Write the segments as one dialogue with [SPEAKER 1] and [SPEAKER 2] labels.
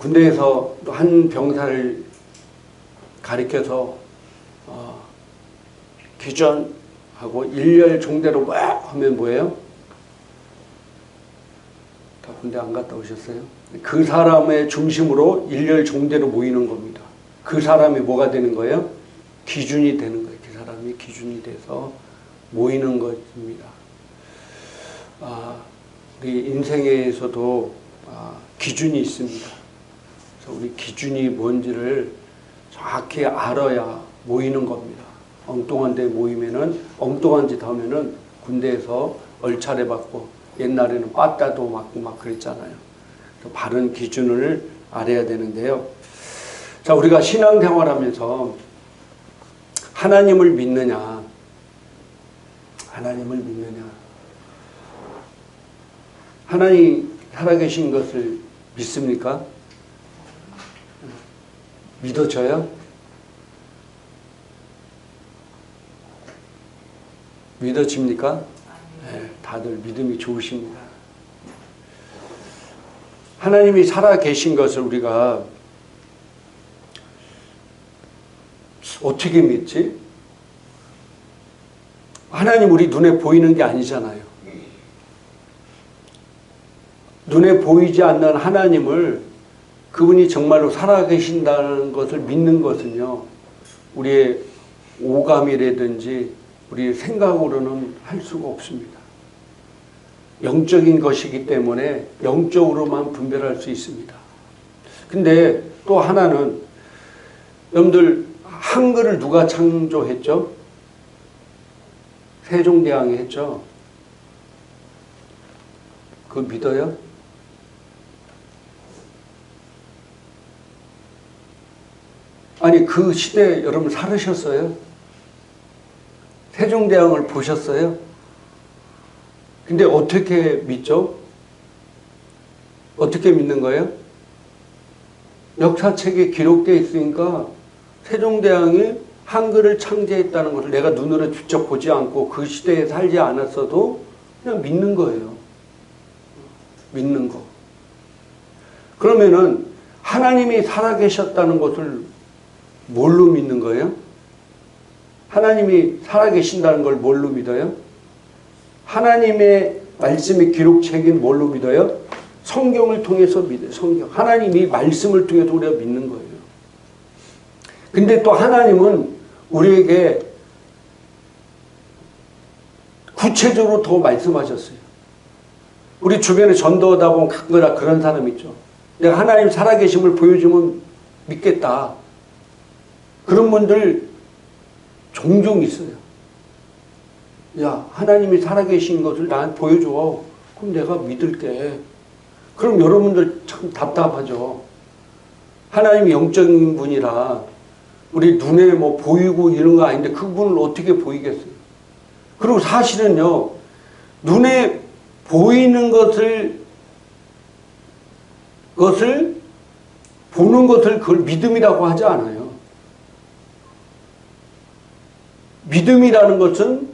[SPEAKER 1] 군대에서 또 한 병사를 가리켜서 기전하고 일렬 종대로 막 하면 뭐예요? 다 군대 안 갔다 오셨어요? 그 사람의 중심으로 일렬 종대로 모이는 겁니다. 그 사람이 뭐가 되는 거예요? 기준이 되는 거예요. 그 사람이 기준이 돼서 모이는 것입니다. 우리 인생에서도 기준이 있습니다. 그래서 우리 기준이 뭔지를 정확히 알아야 모이는 겁니다. 엉뚱한 데 모이면은, 엉뚱한 짓 하면은 군대에서 얼차례 받고, 옛날에는 빠따도 맞고 막 그랬잖아요. 바른 기준을 알아야 되는데요. 자, 우리가 신앙생활 하면서 하나님을 믿느냐, 하나님을 믿느냐, 하나님 살아계신 것을 믿습니까? 믿어져요? 믿어집니까? 네, 다들 믿음이 좋으십니다. 하나님이 살아계신 것을 우리가 어떻게 믿지? 하나님 우리 눈에 보이는 게 아니잖아요. 눈에 보이지 않는 하나님을, 그분이 정말로 살아계신다는 것을 믿는 것은요, 우리의 오감이라든지 우리의 생각으로는 할 수가 없습니다. 영적인 것이기 때문에 영적으로만 분별할 수 있습니다. 근데 또 하나는, 여러분들 한글을 누가 창조했죠? 세종대왕이 했죠? 그거 믿어요? 아니, 그 시대에 여러분 살으셨어요? 세종대왕을 보셨어요? 근데 어떻게 믿죠? 어떻게 믿는 거예요? 역사책에 기록되어 있으니까 세종대왕이 한글을 창제했다는 것을 내가 눈으로 직접 보지 않고 그 시대에 살지 않았어도 그냥 믿는 거예요. 믿는 거. 그러면은 하나님이 살아계셨다는 것을 뭘로 믿는 거예요? 하나님이 살아계신다는 걸 뭘로 믿어요? 하나님의 말씀의 기록책인 뭘로 믿어요? 성경을 통해서 믿어요. 성경. 하나님이 말씀을 통해서 우리가 믿는 거예요. 근데 또 하나님은 우리에게 구체적으로 더 말씀하셨어요. 우리 주변에 전도하다 보면 가끔가다 그런 사람 있죠. 내가 하나님 살아계심을 보여주면 믿겠다. 그런 분들 종종 있어요. 야, 하나님이 살아계신 것을 나한테 보여줘. 그럼 내가 믿을게. 그럼 여러분들 참 답답하죠. 하나님이 영적인 분이라 우리 눈에 뭐 보이고 이런 거 아닌데 그분을 어떻게 보이겠어요? 그리고 사실은요, 눈에 보이는 것을 보는 것을 그걸 믿음이라고 하지 않아요. 믿음이라는 것은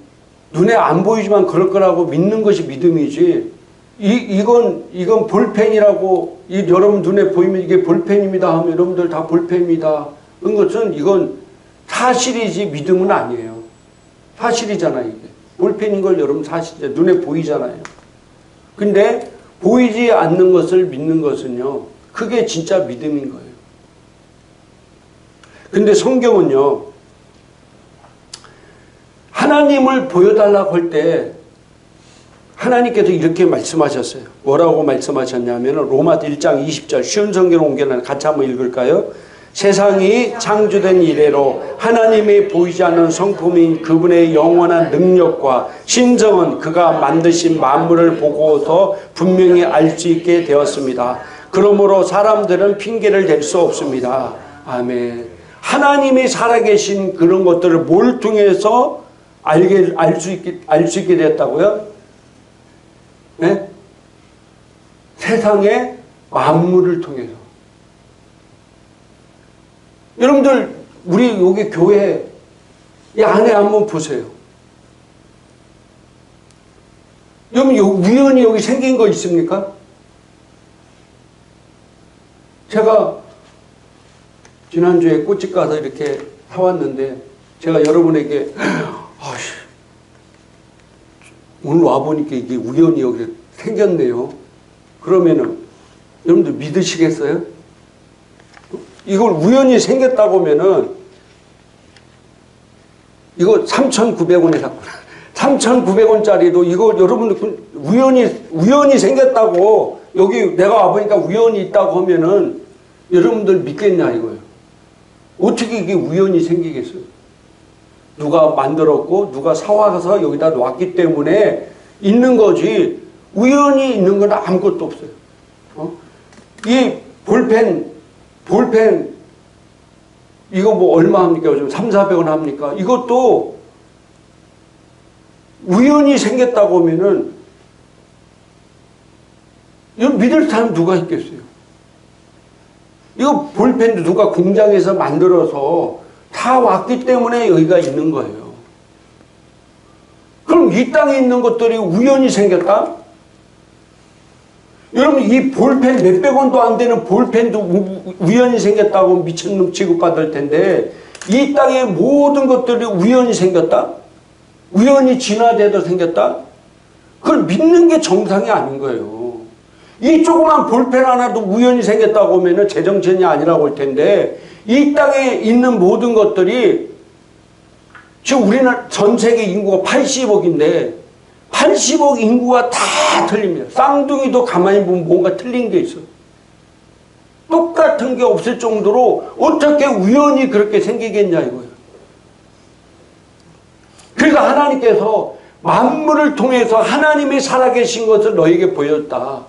[SPEAKER 1] 눈에 안 보이지만 그럴 거라고 믿는 것이 믿음이지, 이건 볼펜이라고, 여러분 눈에 보이면 이게 볼펜입니다 하면 여러분들 다 볼펜입니다. 이건 사실이지 믿음은 아니에요. 사실이잖아요, 이게. 볼펜인 걸 여러분 사실이죠. 눈에 보이잖아요. 근데 보이지 않는 것을 믿는 것은요, 그게 진짜 믿음인 거예요. 근데 성경은요, 하나님을 보여달라고 할 때 하나님께서 이렇게 말씀하셨어요. 뭐라고 말씀하셨냐면 로마서 1장 20절, 쉬운 성경을 옮겨놔 같이 한번 읽을까요? 세상이 창조된 이래로 하나님이 보이지 않는 성품인 그분의 영원한 능력과 신성은 그가 만드신 만물을 보고서 분명히 알 수 있게 되었습니다. 그러므로 사람들은 핑계를 댈 수 없습니다. 아멘. 하나님이 살아계신 그런 것들을 뭘 통해서 알 수 있게 되었다고요? 네? 세상의 만물을 통해서. 여러분들 우리 여기 교회 이 안에 한번 보세요. 여러분 우연히 여기 생긴 거 있습니까? 제가 지난주에 꽃집 가서 이렇게 사왔는데 제가 여러분에게 오늘 와보니까 이게 우연히 여기 생겼네요. 그러면은 여러분들 믿으시겠어요? 이걸 우연히 생겼다고 하면은 이거 3,900원에 샀구나. 3,900원짜리도 이거 여러분들 우연히 생겼다고 여기 내가 와보니까 우연히 있다고 하면은 여러분들 믿겠냐 이거예요. 어떻게 이게 우연히 생기겠어요? 누가 만들었고 누가 사와서 여기다 놨기 때문에 있는 거지 우연히 있는 건 아무것도 없어요. 이 볼펜 이거 뭐 얼마 합니까? 요즘 3,400원 합니까? 이것도 우연히 생겼다고 하면은 이거 믿을 사람 누가 있겠어요? 이거 볼펜도 누가 공장에서 만들어서 다 왔기 때문에 여기가 있는 거예요. 그럼 이 땅에 있는 것들이 우연히 생겼다? 여러분 이 볼펜 몇백 원도 안 되는 볼펜도 우연히 생겼다고 미친놈 취급받을 텐데 이 땅의 모든 것들이 우연히 생겼다? 우연히 진화돼도 생겼다? 그걸 믿는 게 정상이 아닌 거예요. 이 조그만 볼펜 하나도 우연히 생겼다고 하면 제정신이 아니라고 할 텐데 이 땅에 있는 모든 것들이 지금 우리는 전 세계 인구가 80억인데 80억 인구가 다 틀립니다. 쌍둥이도 가만히 보면 뭔가 틀린 게 있어요. 똑같은 게 없을 정도로 어떻게 우연히 그렇게 생기겠냐 이거예요. 그래서 하나님께서 만물을 통해서 하나님이 살아계신 것을 너에게 보였다.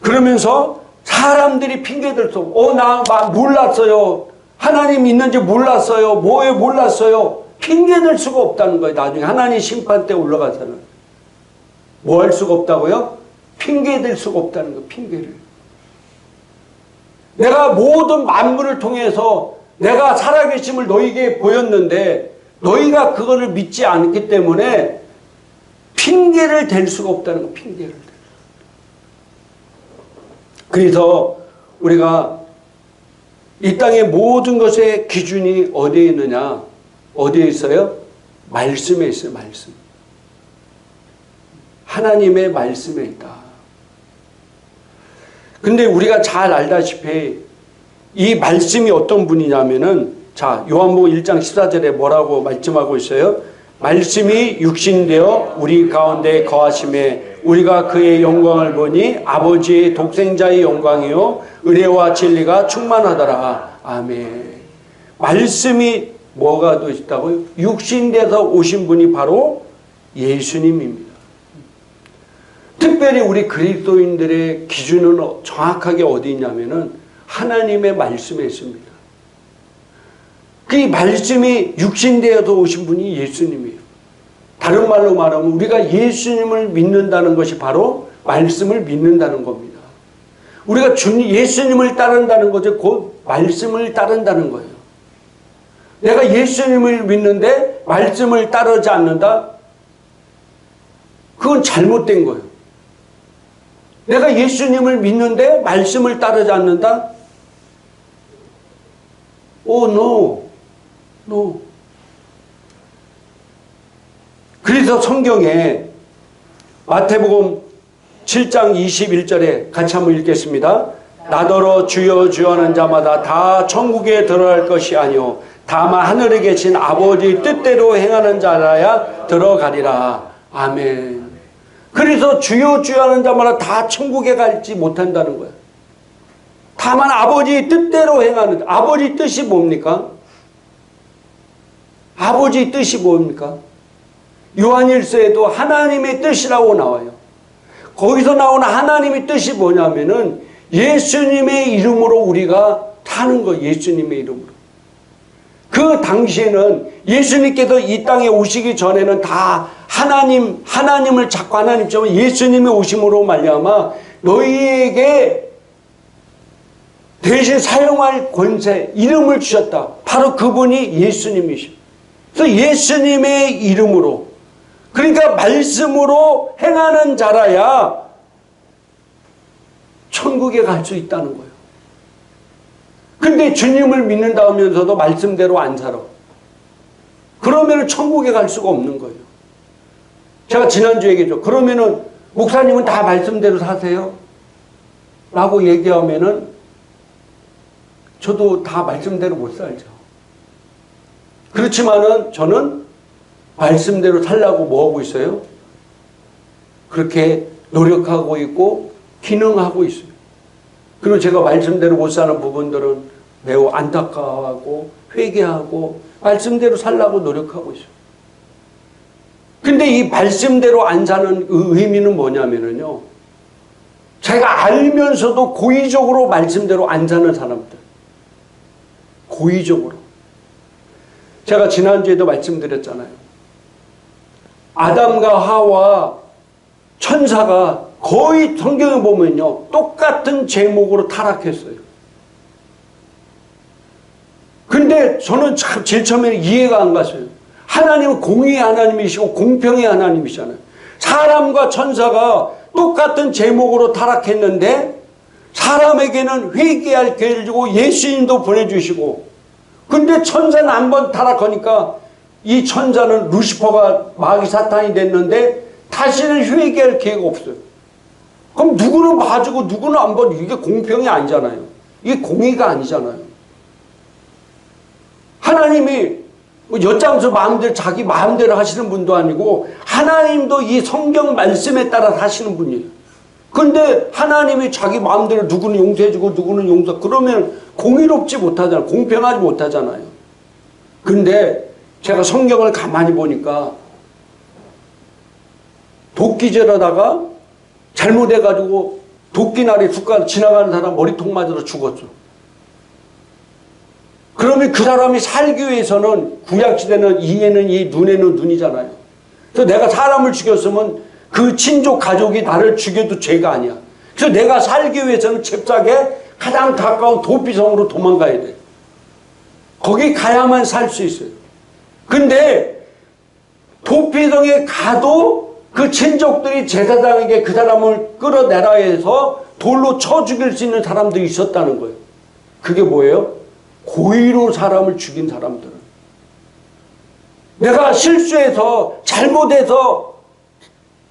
[SPEAKER 1] 그러면서 사람들이 핑계댈 수 없고 나 몰랐어요. 하나님 있는지 몰랐어요. 뭐에 몰랐어요. 핑계댈 수가 없다는 거예요. 나중에 하나님 심판 때 올라가서는. 뭐 할 수가 없다고요? 핑계댈 수가 없다는 거예요. 핑계를. 내가 모든 만물을 통해서 내가 살아계심을 너희에게 보였는데 너희가 그거를 믿지 않기 때문에 핑계를 댈 수가 없다는 거예요. 핑계를. 그래서 우리가 이 땅의 모든 것의 기준이 어디에 있느냐? 어디에 있어요? 말씀에 있어요. 말씀. 하나님의 말씀에 있다. 근데 우리가 잘 알다시피 이 말씀이 어떤 분이냐면은 자 요한복음 1장 14절에 뭐라고 말씀하고 있어요? 말씀이 육신되어 우리 가운데 거하심에 우리가 그의 영광을 보니 아버지의 독생자의 영광이요 은혜와 진리가 충만하더라. 아멘. 말씀이 뭐가 또 있다고요? 육신돼서 오신 분이 바로 예수님입니다. 특별히 우리 그리스도인들의 기준은 정확하게 어디 있냐면은 하나님의 말씀에 있습니다. 그 말씀이 육신되어서 오신 분이 예수님이에요. 다른 말로 말하면 우리가 예수님을 믿는다는 것이 바로 말씀을 믿는다는 겁니다. 우리가 예수님을 따른다는 것은 곧 말씀을 따른다는 거예요. 내가 예수님을 믿는데 말씀을 따르지 않는다? 그건 잘못된 거예요. 내가 예수님을 믿는데 말씀을 따르지 않는다? No. 그래서 성경에 마태복음 7장 21절에 같이 한번 읽겠습니다. 나더러 주여 주여 하는 자마다 다 천국에 들어갈 것이 아니요 다만 하늘에 계신 아버지 뜻대로 행하는 자라야 들어가리라. 아멘. 그래서 주여 주여 하는 자마다 다 천국에 갈지 못한다는 거예요. 다만 아버지 뜻대로 행하는, 아버지 뜻이 뭡니까? 아버지 뜻이 뭡니까? 요한일서에도 하나님의 뜻이라고 나와요. 거기서 나오는 하나님의 뜻이 뭐냐면은 예수님의 이름으로 우리가 사는 거예요. 예수님의 이름으로. 그 당시에는 예수님께서 이 땅에 오시기 전에는 다 하나님을 자꾸 하나님처럼 예수님의 오심으로 말미암아 너희에게 대신 사용할 권세, 이름을 주셨다. 바로 그분이 예수님이십니다. 그래서 예수님의 이름으로, 그러니까 말씀으로 행하는 자라야 천국에 갈 수 있다는 거예요. 근데 주님을 믿는다 하면서도 말씀대로 안 살아. 그러면 천국에 갈 수가 없는 거예요. 제가 지난주에 얘기했죠. 그러면은 목사님은 다 말씀대로 사세요? 라고 얘기하면은 저도 다 말씀대로 못 살죠. 그렇지만은 저는 말씀대로 살려고 뭐 하고 있어요? 그렇게 노력하고 있고 기능하고 있어요. 그리고 제가 말씀대로 못 사는 부분들은 매우 안타까워하고 회개하고 말씀대로 살려고 노력하고 있어요. 근데 이 말씀대로 안 사는 의미는 뭐냐면요. 제가 알면서도 고의적으로 말씀대로 안 사는 사람들. 고의적으로. 제가 지난주에도 말씀드렸잖아요. 아담과 하와 천사가 거의 성경에 보면요. 똑같은 제목으로 타락했어요. 근데 저는 참 제일 처음에는 이해가 안 갔어요. 하나님은 공의의 하나님이시고 공평의 하나님이잖아요. 사람과 천사가 똑같은 제목으로 타락했는데 사람에게는 회개할 기회를 주고 예수님도 보내주시고 근데 천사는 한 번 타락하니까 이 천사는 루시퍼가 마귀 사탄이 됐는데 다시는 회개할 기회가 없어요. 그럼 누구는 봐주고 누구는 안 봐주고 이게 공평이 아니잖아요. 이게 공의가 아니잖아요. 하나님이 엿장수 마음대로 자기 마음대로 하시는 분도 아니고 하나님도 이 성경 말씀에 따라 사시는 분이에요. 근데 하나님이 자기 마음대로 누구는 용서해주고 누구는 용서 그러면 공의롭지 못하잖아요. 공평하지 못하잖아요. 근데 제가 성경을 가만히 보니까 도끼질하다가 잘못해가지고 도끼날이 숟가락 지나가는 사람 머리통 맞아서 죽었죠. 그러면 그 사람이 살기 위해서는 구약시대는 이에는 이 눈에는 눈이잖아요. 그래서 내가 사람을 죽였으면 그 친족 가족이 나를 죽여도 죄가 아니야. 그래서 내가 살기 위해서는 잽싸게 가장 가까운 도피성으로 도망가야 돼. 거기 가야만 살 수 있어요. 근데 도피성에 가도 그 친족들이 제사장에게 그 사람을 끌어내라 해서 돌로 쳐 죽일 수 있는 사람들이 있었다는 거예요. 그게 뭐예요? 고의로 사람을 죽인 사람들은. 내가 실수해서 잘못해서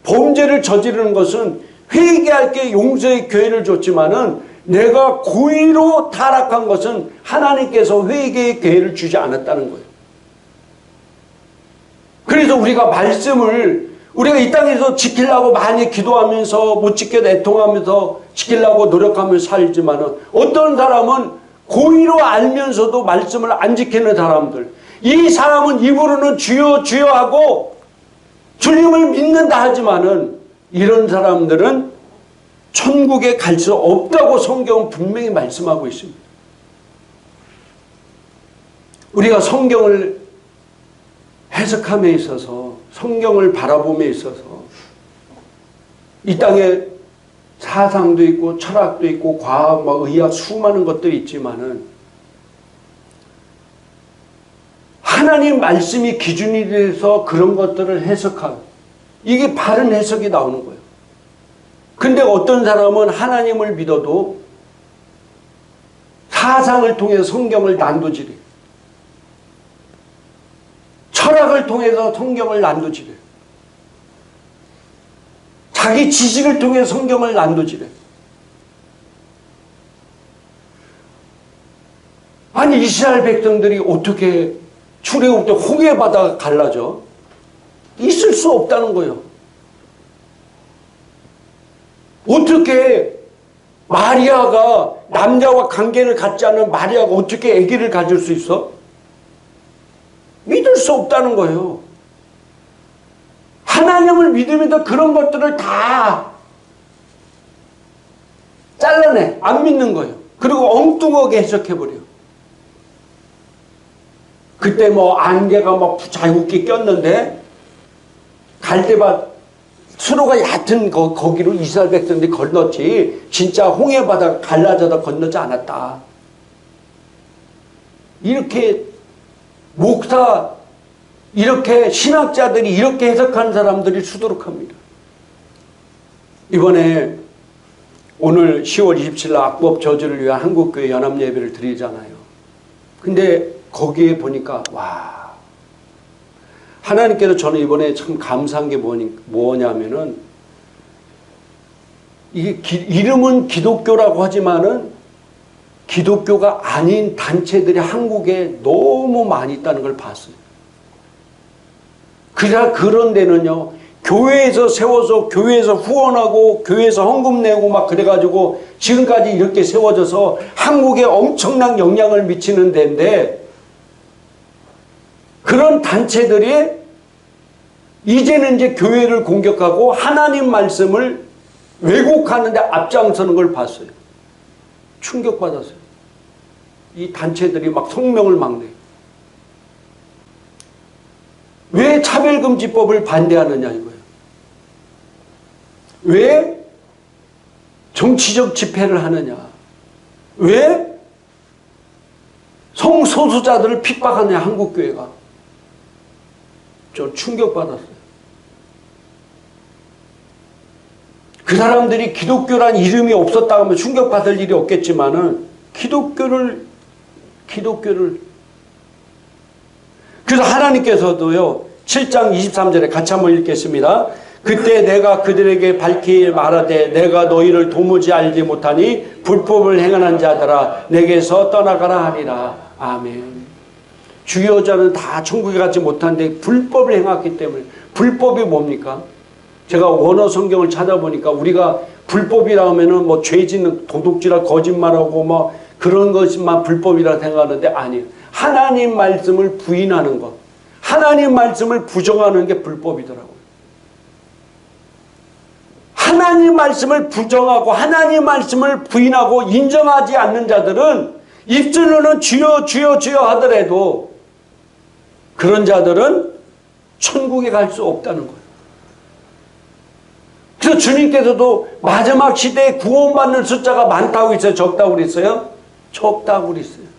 [SPEAKER 1] 범죄를 저지르는 것은 회개할 게 용서의 기회를 줬지만은 내가 고의로 타락한 것은 하나님께서 회개의 기회를 주지 않았다는 거예요. 그래서 우리가 말씀을 우리가 이 땅에서 지키려고 많이 기도하면서 못 지켜 애통하면서 지키려고 노력하면서 살지만은 어떤 사람은 고의로 알면서도 말씀을 안 지키는 사람들. 이 사람은 입으로는 주여 주여 하고 주님을 믿는다 하지만은 이런 사람들은 천국에 갈 수 없다고 성경은 분명히 말씀하고 있습니다. 우리가 성경을 해석함에 있어서 성경을 바라봄에 있어서 이 땅에 사상도 있고 철학도 있고 과학, 의학 수많은 것들이 있지만은 하나님 말씀이 기준이 돼서 그런 것들을 해석하고 이게 바른 해석이 나오는 거예요. 근데 어떤 사람은 하나님을 믿어도 사상을 통해서 성경을 난도질해요. 철학을 통해서 성경을 난도질해요. 자기 지식을 통해서 성경을 난도질해요. 아니 이스라엘 백성들이 어떻게 출애굽 때 홍해 바다가 갈라져? 있을 수 없다는 거예요. 어떻게 마리아가 남자와 관계를 갖지 않은 마리아가 어떻게 아기를 가질 수 있어? 믿을 수 없다는 거예요. 하나님을 믿으면서 그런 것들을 다 잘라내. 안 믿는 거예요. 그리고 엉뚱하게 해석해버려요. 그때 안개가 자유롭게 꼈는데 갈대밭 수로가 얕은 거기로 이스라엘 백성들이 건넜지 진짜 홍해바다 갈라져서 건너지 않았다. 이렇게 목사 이렇게 신학자들이 이렇게 해석한 사람들이 수두룩합니다. 이번에 오늘 10월 27일 악법 저주를 위한 한국교회 연합예배를 드리잖아요. 근데 거기에 보니까 와, 하나님께서 저는 이번에 참 감사한 게 뭐냐면은 이게 이름은 기독교라고 하지만은 기독교가 아닌 단체들이 한국에 너무 많이 있다는 걸 봤어요. 그런 데는요, 교회에서 세워서 교회에서 후원하고 교회에서 헌금 내고 막 그래가지고 지금까지 이렇게 세워져서 한국에 엄청난 영향을 미치는 데인데, 그런 단체들이 이제는 이제 교회를 공격하고 하나님 말씀을 왜곡하는데 앞장서는 걸 봤어요. 충격받았어요. 이 단체들이 막 성명을 막 내요. 왜 차별금지법을 반대하느냐 이거예요. 왜 정치적 집회를 하느냐. 왜 성소수자들을 핍박하느냐 한국교회가. 저 충격받았어요. 그 사람들이 기독교란 이름이 없었다 하면 충격받을 일이 없겠지만은 기독교를 그래서 하나님께서도요 7장 23절에 같이 한번 읽겠습니다. 그때 내가 그들에게 밝히 말하되 내가 너희를 도무지 알지 못하니 불법을 행하는 자들아 내게서 떠나가라 하리라. 아멘. 주여 자는 다 천국에 가지 못하는데 불법을 행했기 때문에. 불법이 뭡니까? 제가 원어 성경을 찾아보니까 우리가 불법이라 하면은 뭐 죄짓는 도둑질하고 거짓말하고 뭐 그런 것만 불법이라 생각하는데 아니에요. 하나님 말씀을 부인하는 것, 하나님 말씀을 부정하는 게 불법이더라고요. 하나님 말씀을 부정하고 하나님 말씀을 부인하고 인정하지 않는 자들은 입술로는 주여 주여 주여 하더라도 그런 자들은 천국에 갈 수 없다는 거예요. 그래서 주님께서도 마지막 시대에 구원받는 숫자가 많다고 그랬어요? 적다고 그랬어요? 적다고 그랬어요.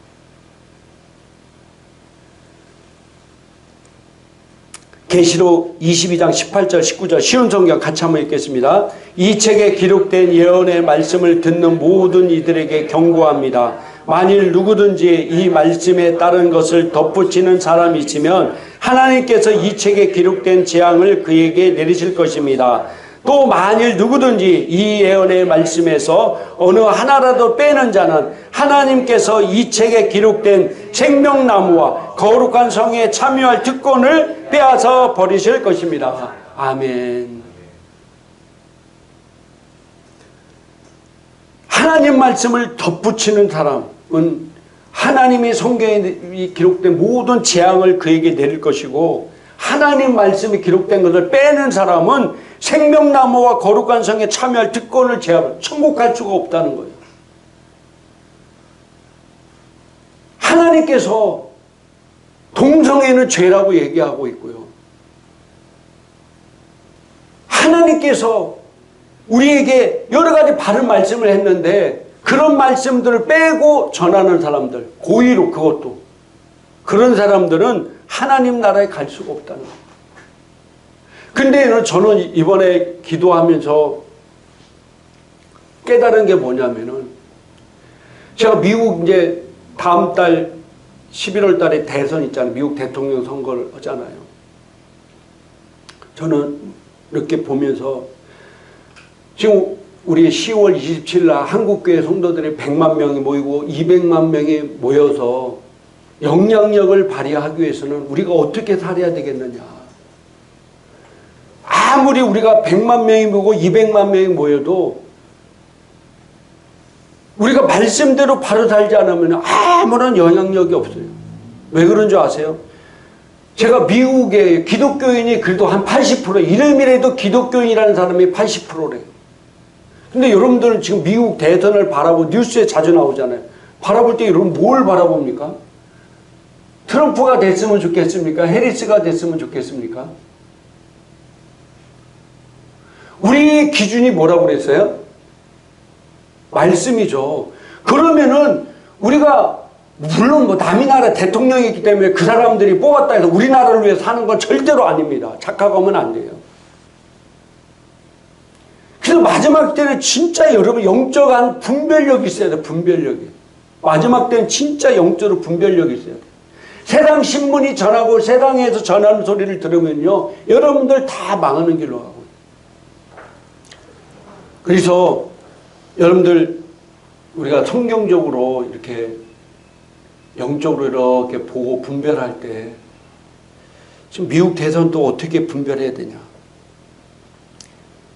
[SPEAKER 1] 계시록 22장 18절 19절 쉬운 성경 같이 한번 읽겠습니다. 이 책에 기록된 예언의 말씀을 듣는 모든 이들에게 경고합니다. 만일 누구든지 이 말씀에 따른 것을 덧붙이는 사람이 있으면 하나님께서 이 책에 기록된 재앙을 그에게 내리실 것입니다. 또 만일 누구든지 이 예언의 말씀에서 어느 하나라도 빼는 자는 하나님께서 이 책에 기록된 생명나무와 거룩한 성에 참여할 특권을 빼앗아 버리실 것입니다. 아멘. 하나님 말씀을 덧붙이는 사람은 하나님의 성경에 기록된 모든 재앙을 그에게 내릴 것이고, 하나님 말씀이 기록된 것을 빼는 사람은 생명나무와 거룩한 성에 참여할 특권을 제압을, 천국 갈 수가 없다는 거예요. 하나님께서 동성애는 죄라고 얘기하고 있고요. 하나님께서 우리에게 여러 가지 바른 말씀을 했는데 그런 말씀들을 빼고 전하는 사람들, 고의로 그것도, 그런 사람들은 하나님 나라에 갈 수가 없다는 거예요. 근데 저는 이번에 기도하면서 깨달은 게 뭐냐면은, 제가 미국 이제 다음 달 11월 달에 대선 있잖아요. 미국 대통령 선거를 하잖아요. 저는 이렇게 보면서 지금 우리 10월 27일 날 한국교회 성도들이 100만 명이 모이고 200만 명이 모여서 영향력을 발휘하기 위해서는 우리가 어떻게 살아야 되겠느냐. 아무리 우리가 100만 명이 모이고 200만 명이 모여도 우리가 말씀대로 바로 살지 않으면 아무런 영향력이 없어요. 왜 그런 줄 아세요? 제가 미국에 기독교인이 그래도 한 80%, 이름이라도 기독교인이라는 사람이 80%래요. 근데 여러분들은 지금 미국 대선을 바라보고 뉴스에 자주 나오잖아요. 바라볼 때 여러분 뭘 바라봅니까? 트럼프가 됐으면 좋겠습니까? 해리스가 됐으면 좋겠습니까? 우리의 기준이 뭐라고 그랬어요? 말씀이죠. 그러면은 우리가 물론 뭐 남의 나라 대통령이기 때문에 그 사람들이 뽑았다 해서 우리나라를 위해서 사는 건 절대로 아닙니다. 착각하면 안 돼요. 그래서 마지막 때는 진짜 여러분 영적인 분별력이 있어야 돼. 분별력이. 마지막 때는 진짜 영적으로 분별력이 있어야 돼. 세상 신문이 전하고 세상에서 전하는 소리를 들으면요, 여러분들 다 망하는 길로 가고. 그래서 여러분들 우리가 성경적으로 이렇게 영적으로 이렇게 보고 분별할 때 지금 미국 대선도 어떻게 분별해야 되냐.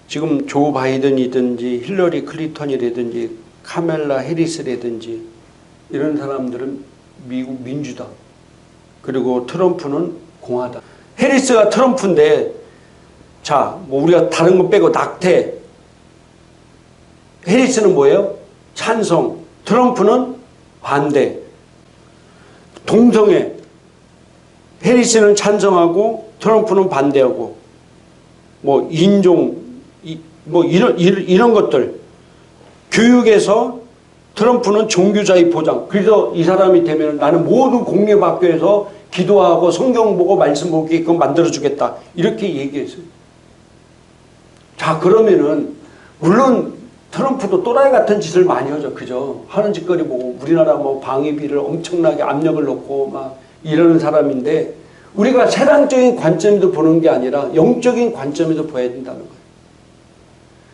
[SPEAKER 1] 지금 조 바이든이든지 힐러리 클린턴이라든지 카멜라 해리스라든지 이런 사람들은 미국 민주당, 그리고 트럼프는 공화당. 해리스가 트럼프인데, 자, 뭐 우리가 다른 거 빼고 낙태. 해리스는 뭐예요? 찬성. 트럼프는 반대. 동성애. 해리스는 찬성하고 트럼프는 반대하고. 뭐 인종, 뭐 이런 것들. 교육에서 트럼프는 종교자의 보장. 그래서 이 사람이 되면 나는 모든 공립학교에서 기도하고 성경 보고 말씀 보게끔 만들어주겠다. 이렇게 얘기했어요. 자, 그러면은 물론 트럼프도 또라이 같은 짓을 많이 하죠. 그죠? 하는 짓거리 보고 우리나라 뭐 방위비를 엄청나게 압력을 넣고 막 이러는 사람인데, 우리가 세상적인 관점에서 보는 게 아니라 영적인 관점에서 봐야 된다는 거예요.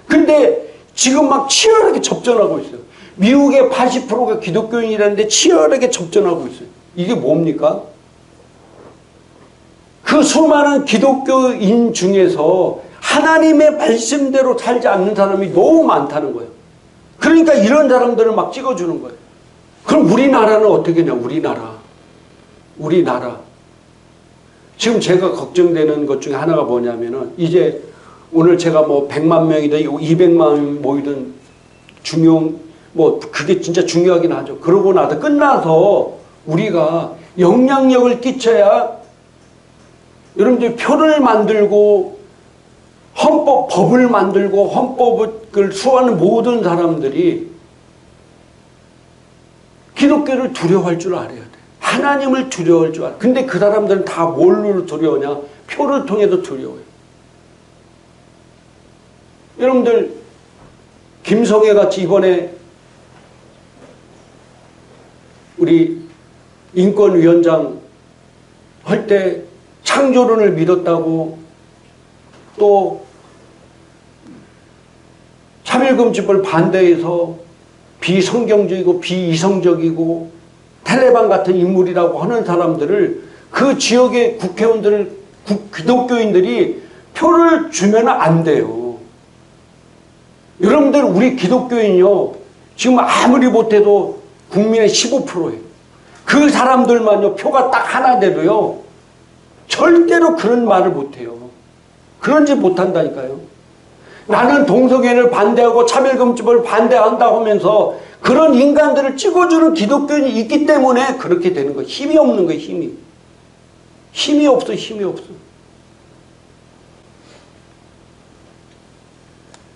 [SPEAKER 1] 근데 지금 막 치열하게 접전하고 있어요. 미국의 80%가 기독교인이라는데 치열하게 접전하고 있어요. 이게 뭡니까? 그 수많은 기독교인 중에서 하나님의 말씀대로 살지 않는 사람이 너무 많다는 거예요. 그러니까 이런 사람들을 막 찍어주는 거예요. 그럼 우리나라는 어떻게 하냐? 우리나라. 지금 제가 걱정되는 것 중에 하나가 뭐냐면은, 이제 오늘 제가 뭐 100만 명이든 200만 명 모이든 뭐 그게 진짜 중요하긴 하죠. 그러고 나서 끝나서 우리가 영향력을 끼쳐야 여러분들 표를 만들고 법을 만들고 헌법을 수호하는 모든 사람들이 기독교를 두려워할 줄 알아야 돼. 하나님을 두려워할 줄 알아. 근데 그 사람들은 다 뭘로 두려워냐? 표를 통해서 두려워요. 여러분들 김성애 같이 이번에 우리 인권위원장 할 때 창조론을 믿었다고, 또 차별금지법을 반대해서 비성경적이고 비이성적이고 탈레반 같은 인물이라고 하는 사람들을, 그 지역의 국회의원들을 기독교인들이 표를 주면 안 돼요. 여러분들 우리 기독교인이요, 지금 아무리 못해도 국민의 15%예요. 그 사람들만요, 표가 딱 하나 돼도요 절대로 그런 말을 못해요. 그런 짓 못한다니까요. 나는 동성애를 반대하고 차별금지법을 반대한다고 하면서 그런 인간들을 찍어주는 기독교인이 있기 때문에 그렇게 되는 거예요. 힘이 없는 거예요. 힘이 없어.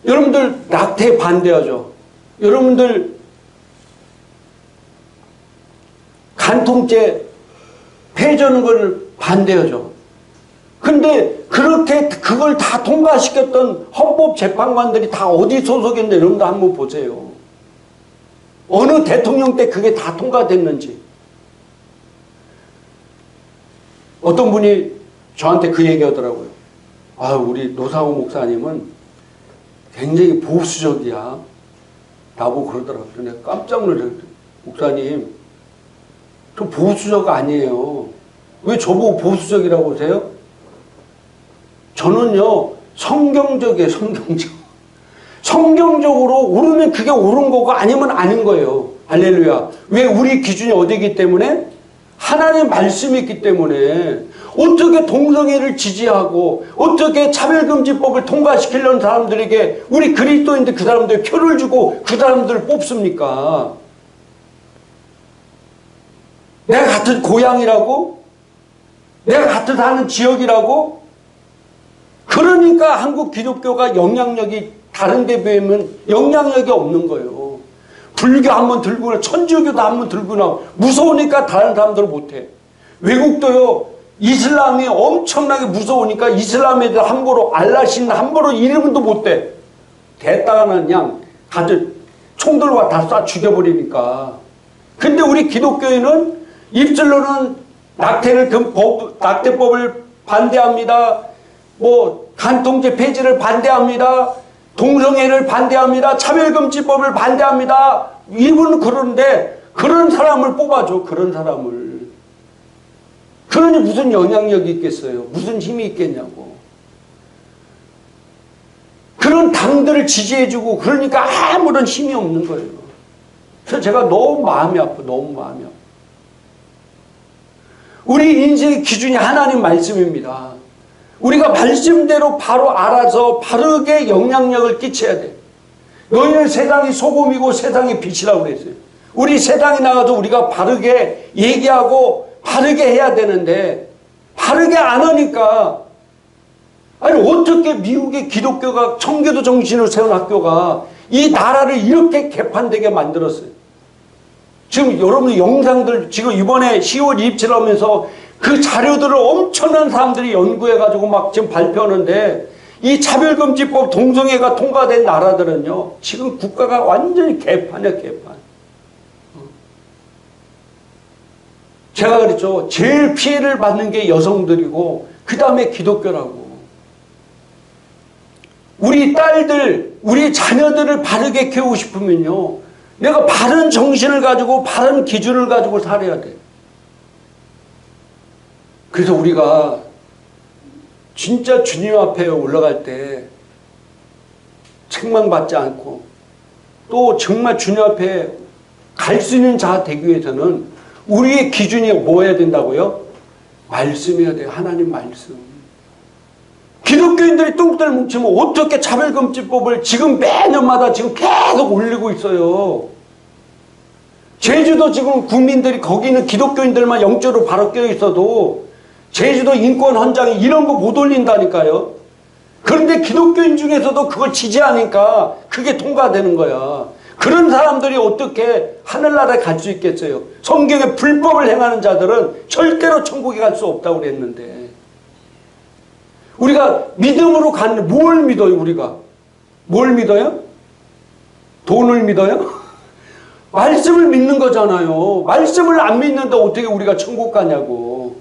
[SPEAKER 1] 여러분들 낙태 반대하죠. 여러분들 간통죄 폐지하는 걸 반대하죠. 근데 그렇게 그걸 다 통과시켰던 헌법재판관들이 다 어디 소속인데 여러분들 한번 보세요. 어느 대통령 때 그게 다 통과됐는지. 어떤 분이 저한테 그 얘기 하더라고요. 아, 우리 노상호 목사님은 굉장히 보수적이야 라고 그러더라고요. 내가 깜짝 놀랐어요. 목사님, 저 보수적 아니에요. 왜 저보고 보수적이라고 하세요? 저는요, 성경적이에요. 성경적으로 옳으면 그게 옳은 거고 아니면 아닌 거예요. 할렐루야. 왜? 우리 기준이 어디이기 때문에? 하나님의 말씀이 있기 때문에. 어떻게 동성애를 지지하고 어떻게 차별금지법을 통과시키려는 사람들에게 우리 그리스도인들 그 사람들 표를 주고 그 사람들을 뽑습니까? 내가 같은 고향이라고? 내가 같은 사는 지역이라고? 그러니까 한국 기독교가 영향력이 다른 데 비하면 영향력이 없는 거예요. 불교 한번 들고 천주교도 한번 들고 나 무서우니까 다른 사람들 못해. 외국도요, 이슬람이 엄청나게 무서우니까 이슬람에 대해 함부로 알라신 함부로 이름도 못 대. 대따가는 양 가져 총들과 다 쏴 죽여버리니까. 근데 우리 기독교인은 입술로는 낙태법을 반대합니다. 뭐 간통죄 폐지를 반대합니다. 동성애를 반대합니다. 차별금지법을 반대합니다. 이분은 그러는데 그런 사람을 뽑아줘. 그런 사람을. 그러니 무슨 영향력이 있겠어요? 무슨 힘이 있겠냐고. 그런 당들을 지지해주고 그러니까 아무런 힘이 없는 거예요. 그래서 제가 너무 마음이 아파. 너무 마음이 아파. 우리 인생의 기준이 하나님 말씀입니다. 우리가 말씀대로 바로 알아서 바르게 영향력을 끼쳐야 돼. 너희는 세상이 소금이고 세상의 빛이라고 그랬어요. 우리 세상에 나가서 우리가 바르게 얘기하고 바르게 해야 되는데 바르게 안 하니까. 아니 어떻게 미국의 기독교가 청교도 정신으로 세운 학교가 이 나라를 이렇게 개판되게 만들었어요. 지금 여러분 영상들 지금 이번에 10월 27일 하면서 그 자료들을 엄청난 사람들이 연구해가지고 막 지금 발표하는데 이 차별금지법 동성애가 통과된 나라들은요 지금 국가가 완전히 개판이야. 개판. 제가 그랬죠. 제일 피해를 받는 게 여성들이고 그 다음에 기독교라고. 우리 딸들 우리 자녀들을 바르게 키우고 싶으면요 내가 바른 정신을 가지고 바른 기준을 가지고 살아야 돼. 그래서 우리가 진짜 주님 앞에 올라갈 때 책망받지 않고 또 정말 주님 앞에 갈 수 있는 자 되기 위해서는 우리의 기준이 뭐 해야 된다고요? 말씀이어야 돼요. 하나님 말씀. 기독교인들이 뚱뚱을 뭉치면 어떻게 차별금지법을 지금 매년마다 지금 계속 올리고 있어요. 제주도 지금 국민들이 거기는 기독교인들만 영적으로 바로 껴 있어도 제주도 인권 헌장에 이런 거 못 올린다니까요. 그런데 기독교인 중에서도 그걸 지지하니까 그게 통과되는 거야. 그런 사람들이 어떻게 하늘나라에 갈 수 있겠어요? 성경에 불법을 행하는 자들은 절대로 천국에 갈 수 없다고 그랬는데 우리가 믿음으로 가는 뭘 믿어요? 우리가 뭘 믿어요? 돈을 믿어요? 말씀을 믿는 거잖아요. 말씀을 안 믿는데 어떻게 우리가 천국 가냐고.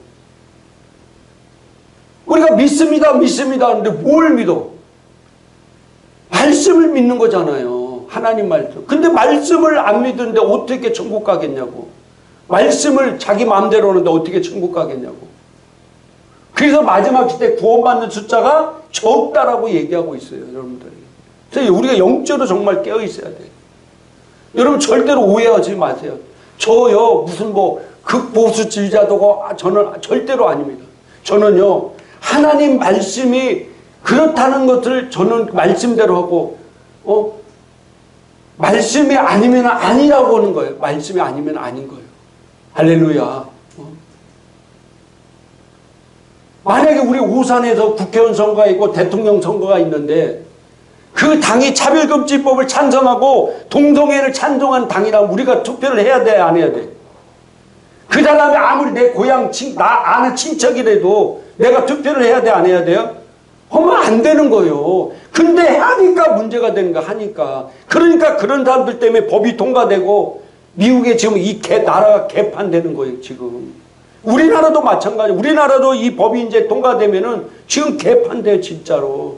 [SPEAKER 1] 우리가 믿습니다 하는데 뭘 믿어? 말씀을 믿는 거잖아요. 하나님 말씀. 근데 말씀을 안 믿는데 어떻게 천국 가겠냐고. 말씀을 자기 마음대로 하는데 어떻게 천국 가겠냐고. 그래서 마지막 시대 구원받는 숫자가 적다라고 얘기하고 있어요. 여러분들이. 그래서 우리가 영적으로 정말 깨어 있어야 돼요. 여러분 절대로 오해하지 마세요. 저요 무슨 뭐 극보수주의자도고 저는 절대로 아닙니다. 저는요 하나님 말씀이 그렇다는 것을 저는 말씀대로 하고 말씀이 아니면 아니라고 하는 거예요. 말씀이 아니면 아닌 거예요. 할렐루야. 만약에 우리 오산에서 국회의원 선거가 있고 대통령 선거가 있는데 그 당이 차별금지법을 찬성하고 동성애를 찬성한 당이라면 우리가 투표를 해야 돼, 안 해야 돼? 그 사람이 아무리 내 고향 나 아는 친척이라도 내가 투표를 해야 돼, 안 해야 돼요? 하면 안 되는 거예요. 근데 하니까 문제가 되는 거 하니까. 그러니까 그런 사람들 때문에 법이 통과되고 미국에 지금 이 나라가 개판되는 거예요, 지금. 우리나라도 마찬가지. 우리나라도 이 법이 이제 통과되면은 지금 개판돼요, 진짜로.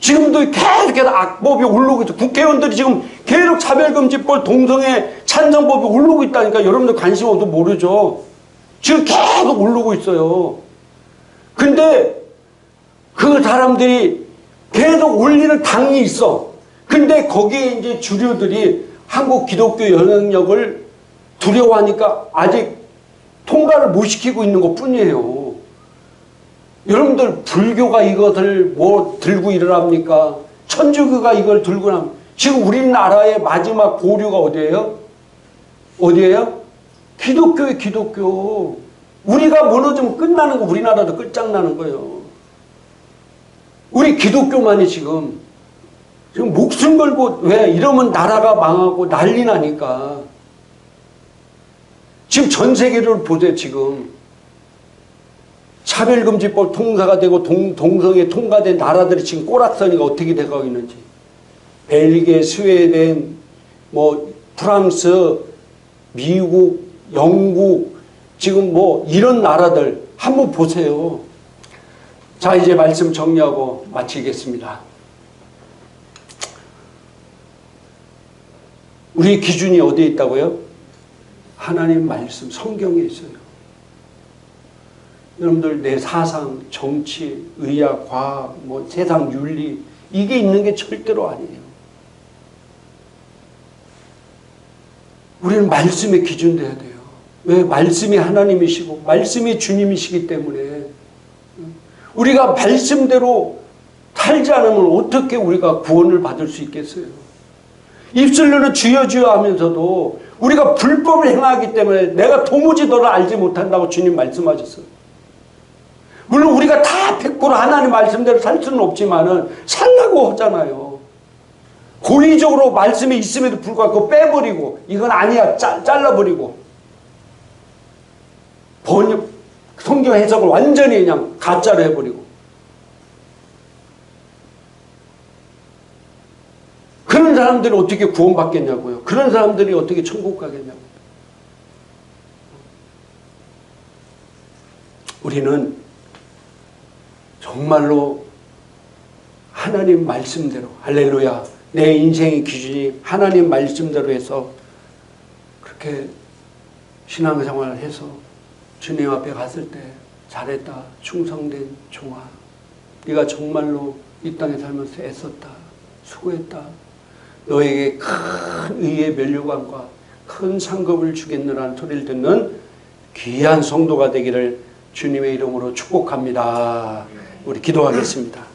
[SPEAKER 1] 지금도 계속해서 악법이 오르고 있죠. 국회의원들이 지금 계속 차별금지법, 동성애 찬성법이 오르고 있다니까. 여러분들 관심 없어도 모르죠. 지금 계속 오르고 있어요. 근데 그 사람들이 계속 올리는 당이 있어. 근데 거기에 이제 주류들이 한국 기독교 영향력을 두려워하니까 아직 통과를 못 시키고 있는 것 뿐이에요. 여러분들 불교가 이것을 뭐 들고 일어납니까? 천주교가 이걸 들고 납니까? 지금 우리나라의 마지막 보류가 어디예요? 어디예요? 기독교예요, 기독교. 우리가 무너지면 끝나는 거, 우리나라도 끝장나는 거예요. 우리 기독교만이 지금 목숨 걸고, 왜? 이러면 나라가 망하고 난리 나니까. 지금 전 세계를 보세요, 지금. 차별금지법 통과가 되고 동성애 통과된 나라들이 지금 꼬락서니가 어떻게 돼가고 있는지. 벨기에, 스웨덴, 프랑스, 미국, 영국, 지금 이런 나라들 한번 보세요. 자, 이제 말씀 정리하고 마치겠습니다. 우리 기준이 어디에 있다고요? 하나님 말씀, 성경에 있어요. 여러분들 내 사상, 정치, 의학, 과학, 세상 윤리 이게 있는 게 절대로 아니에요. 우리는 말씀에 기준돼야 돼요. 왜? 말씀이 하나님이시고 말씀이 주님이시기 때문에 우리가 말씀대로 살지 않으면 어떻게 우리가 구원을 받을 수 있겠어요? 입술로는 주여 주여 하면서도 우리가 불법을 행하기 때문에 내가 도무지 너를 알지 못한다고 주님 말씀하셨어요. 물론 우리가 다 100% 하나님 말씀대로 살 수는 없지만은 살라고 하잖아요. 고의적으로 말씀이 있음에도 불구하고 그거 빼버리고 이건 아니야 잘라버리고 번역 성경 해석을 완전히 그냥 가짜로 해버리고 그런 사람들이 어떻게 구원받겠냐고요. 그런 사람들이 어떻게 천국 가겠냐고요. 우리는 정말로 하나님 말씀대로 할렐루야 내 인생의 기준이 하나님 말씀대로 해서 그렇게 신앙생활을 해서 주님 앞에 갔을 때 잘했다 충성된 종아 네가 정말로 이 땅에 살면서 애썼다 수고했다 너에게 큰 의의 면류관과 큰 상급을 주겠느라는 소리를 듣는 귀한 성도가 되기를 주님의 이름으로 축복합니다. 우리 기도하겠습니다.